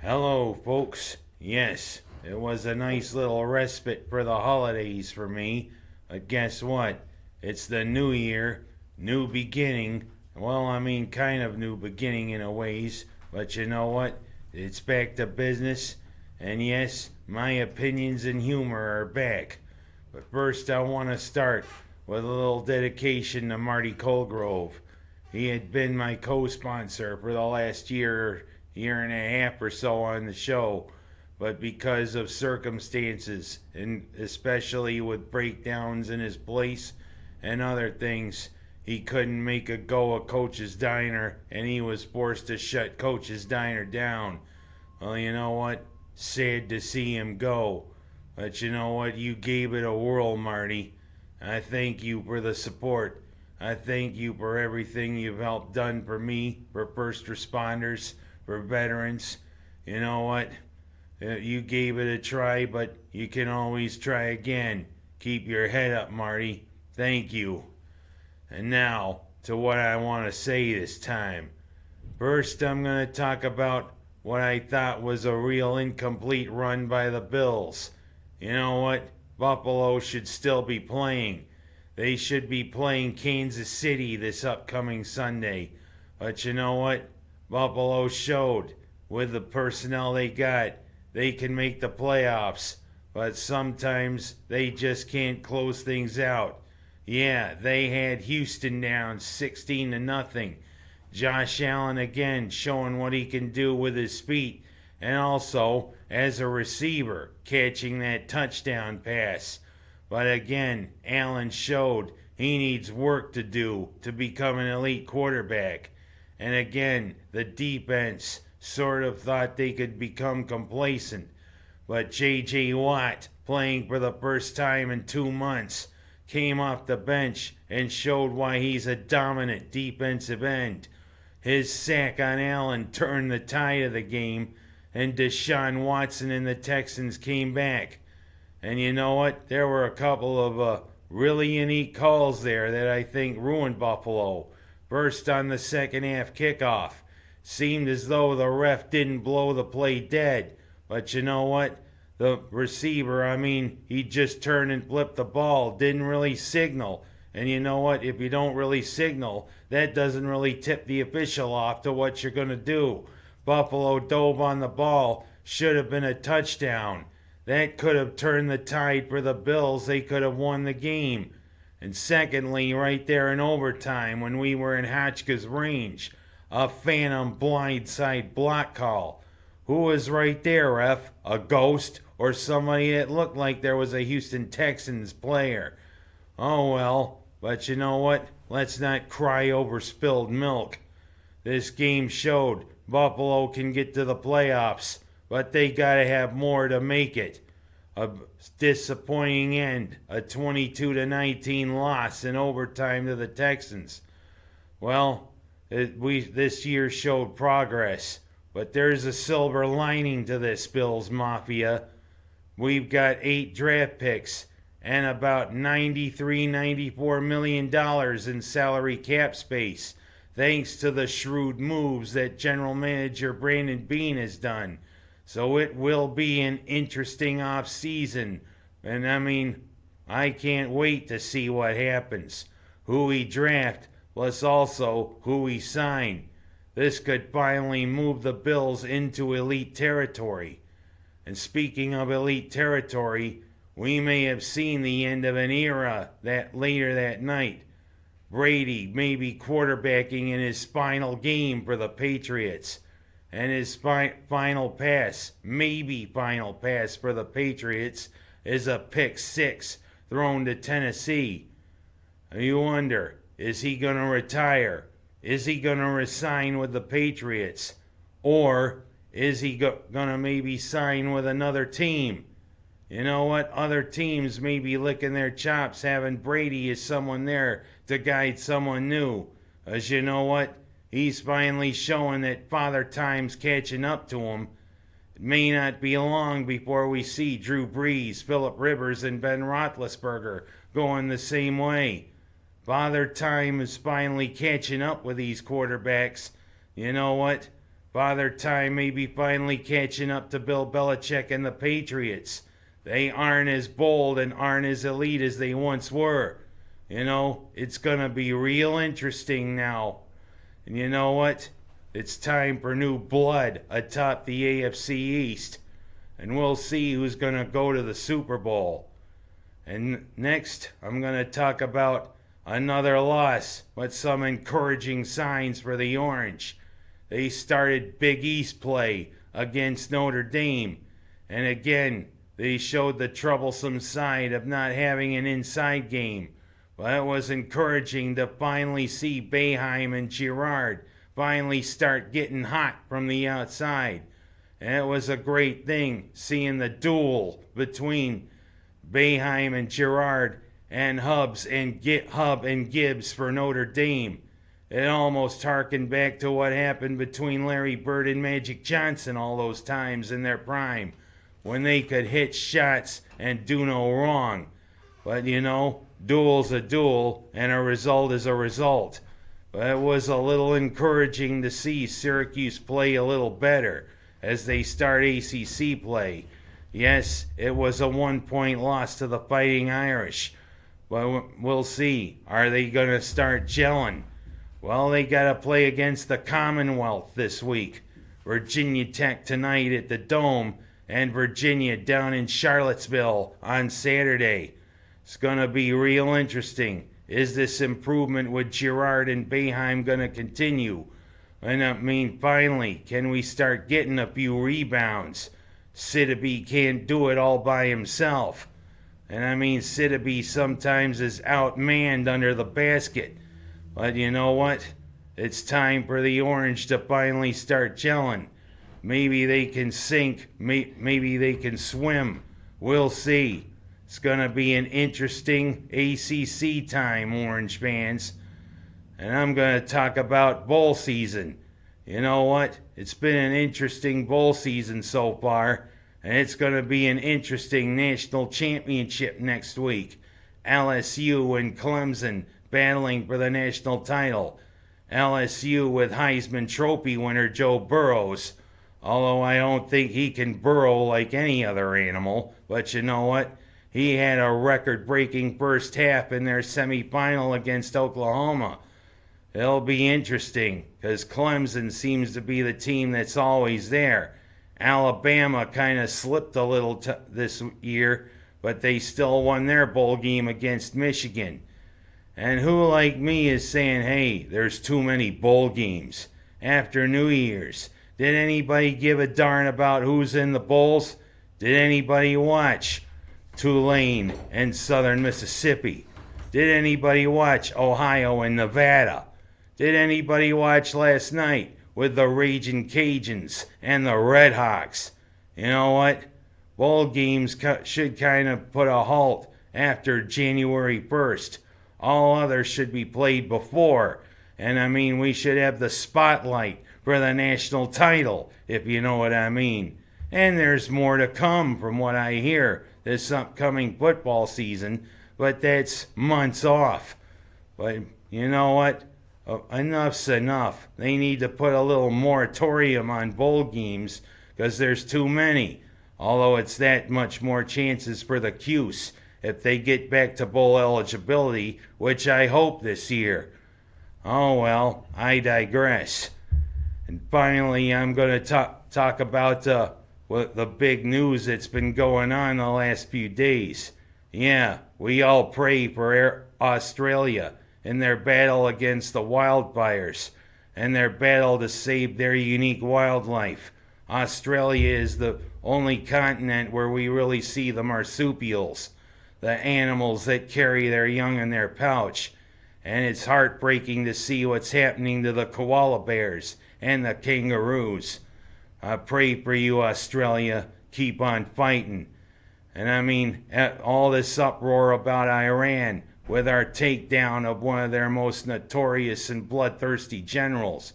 Hello, folks. Yes, it was a nice little respite for the holidays for me. But guess what? It's the new year, new beginning. Well, I mean, kind of new beginning in a ways. But you know what? It's back to business. And yes, my opinions and humor are back. But first, I want to start with a little dedication to Marty Colgrove. He had been my co-sponsor for the last year and a half or so on the show, but because of circumstances, and especially with breakdowns in his place and other things, he couldn't make a go of Coach's Diner, and he was forced to shut Coach's Diner down. Well, you know what? Sad to see him go. But you know what? You gave it a whirl, Marty. I thank you for the support. I thank you for everything you've helped done for me, for first responders, for veterans. You know what? You gave it a try, but you can always try again. Keep your head up, Marty. Thank you. And now, to what I want to say this time. First, I'm going to talk about what I thought was a real incomplete run by the Bills. You know what? Buffalo should still be playing. They should be playing Kansas City this upcoming Sunday. But you know what? Buffalo showed with the personnel they got, they can make the playoffs. But sometimes they just can't close things out. Yeah, they had Houston down 16-0. Josh Allen again showing what he can do with his feet, and also as a receiver catching that touchdown pass. But again, Allen showed he needs work to do to become an elite quarterback. And again, the defense sort of thought they could become complacent. But J.J. Watt, playing for the first time in 2 months, came off the bench and showed why he's a dominant defensive end. His sack on Allen turned the tide of the game, and Deshaun Watson and the Texans came back. And you know what? There were a couple of really unique calls there that I think ruined Buffalo. First, on the second half kickoff, seemed as though the ref didn't blow the play dead. But you know what? The receiver, he just turned and flipped the ball, didn't really signal. And you know what? If you don't really signal, that doesn't really tip the official off to what you're going to do. Buffalo dove on the ball, should have been a touchdown. That could have turned the tide for the Bills. They could have won the game. And secondly, right there in overtime, when we were in Hotchkiss range, a phantom blindside block call. Who was right there, ref? A ghost or somebody that looked like there was a Houston Texans player? Oh well, but you know what? Let's not cry over spilled milk. This game showed Buffalo can get to the playoffs, but they gotta have more to make it. A disappointing end, a 22-19 loss in overtime to the Texans. Well, this year showed progress, but there's a silver lining to this, Bills Mafia. We've got 8 draft picks and about $94 million in salary cap space, thanks to the shrewd moves that General Manager Brandon Beane has done. So it will be an interesting off season. And I can't wait to see what happens. Who we draft, plus also who we sign. This could finally move the Bills into elite territory. And speaking of elite territory, we may have seen the end of an era that later that night. Brady may be quarterbacking in his final game for the Patriots. And his final pass, maybe final pass for the Patriots, is a pick 6 thrown to Tennessee. You wonder, is he going to retire? Is he going to resign with the Patriots? Or is he going to maybe sign with another team? You know what? Other teams may be licking their chops having Brady as someone there to guide someone new. As you know what? He's finally showing that Father Time's catching up to him. It may not be long before we see Drew Brees, Phillip Rivers, and Ben Roethlisberger going the same way. Father Time is finally catching up with these quarterbacks. You know what? Father Time may be finally catching up to Bill Belichick and the Patriots. They aren't as bold and aren't as elite as they once were. It's going to be real interesting now. And you know what? It's time for new blood atop the AFC East. And we'll see who's going to go to the Super Bowl. And next, I'm going to talk about another loss, but some encouraging signs for the Orange. They started Big East play against Notre Dame. And again, they showed the troublesome side of not having an inside game. But it was encouraging to finally see Boeheim and Girard finally start getting hot from the outside. And it was a great thing seeing the duel between Boeheim and Girard and Hub and Gibbs for Notre Dame. It almost harkened back to what happened between Larry Bird and Magic Johnson all those times in their prime, when they could hit shots and do no wrong. But duel's a duel, and a result is a result. But it was a little encouraging to see Syracuse play a little better as they start ACC play. Yes, it was a 1-point loss to the Fighting Irish, but we'll see. Are they going to start gelling? Well, they got to play against the Commonwealth this week. Virginia Tech tonight at the Dome, and Virginia down in Charlottesville on Saturday. It's going to be real interesting. Is this improvement with Girard and Boeheim going to continue? And finally, can we start getting a few rebounds? Siddibe can't do it all by himself. And Siddibe sometimes is outmanned under the basket. But you know what? It's time for the Orange to finally start gelling. Maybe they can sink, maybe they can swim. We'll see. It's going to be an interesting ACC time, Orange fans. And I'm going to talk about bowl season. You know what? It's been an interesting bowl season so far, and it's going to be an interesting national championship next week. LSU and Clemson battling for the national title. LSU with Heisman Trophy winner Joe Burrows, although I don't think he can burrow like any other animal. But you know what? He had a record-breaking first half in their semifinal against Oklahoma. It'll be interesting because Clemson seems to be the team that's always there. Alabama kind of slipped a little this year, but they still won their bowl game against Michigan. And who like me is saying, hey, there's too many bowl games after New Year's? Did anybody give a darn about who's in the bowls? Did anybody watch Tulane and Southern Mississippi? Did anybody watch Ohio and Nevada? Did anybody watch last night with the Ragin' Cajuns and the Red Hawks? You know what? Bowl games should kind of put a halt after January 1st. All others should be played before. And we should have the spotlight for the national title, if you know what I mean. And there's more to come from what I hear this upcoming football season, but that's months off. But you know what? Enough's enough. They need to put a little moratorium on bowl games because there's too many. Although it's that much more chances for the Cuse if they get back to bowl eligibility, which I hope this year. Oh well, I digress. And finally, I'm going to talk about the big news that's been going on the last few days. Yeah, we all pray for Australia in their battle against the wildfires and their battle to save their unique wildlife. Australia is the only continent where we really see the marsupials, the animals that carry their young in their pouch. And it's heartbreaking to see what's happening to the koala bears and the kangaroos. I pray for you, Australia. Keep on fighting. And all this uproar about Iran with our takedown of one of their most notorious and bloodthirsty generals.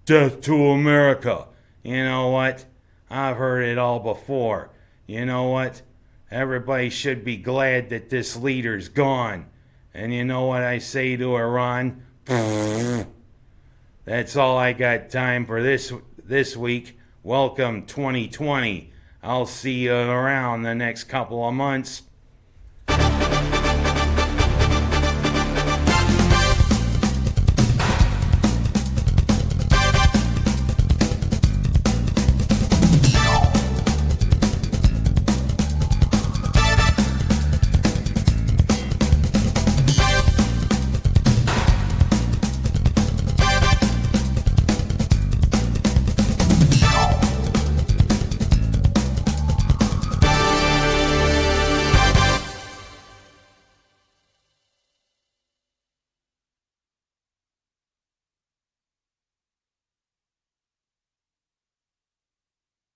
Death to America. You know what? I've heard it all before. You know what? Everybody should be glad that this leader's gone. And you know what I say to Iran? That's all I got time for this this week. Welcome 2020. I'll see you around the next couple of months.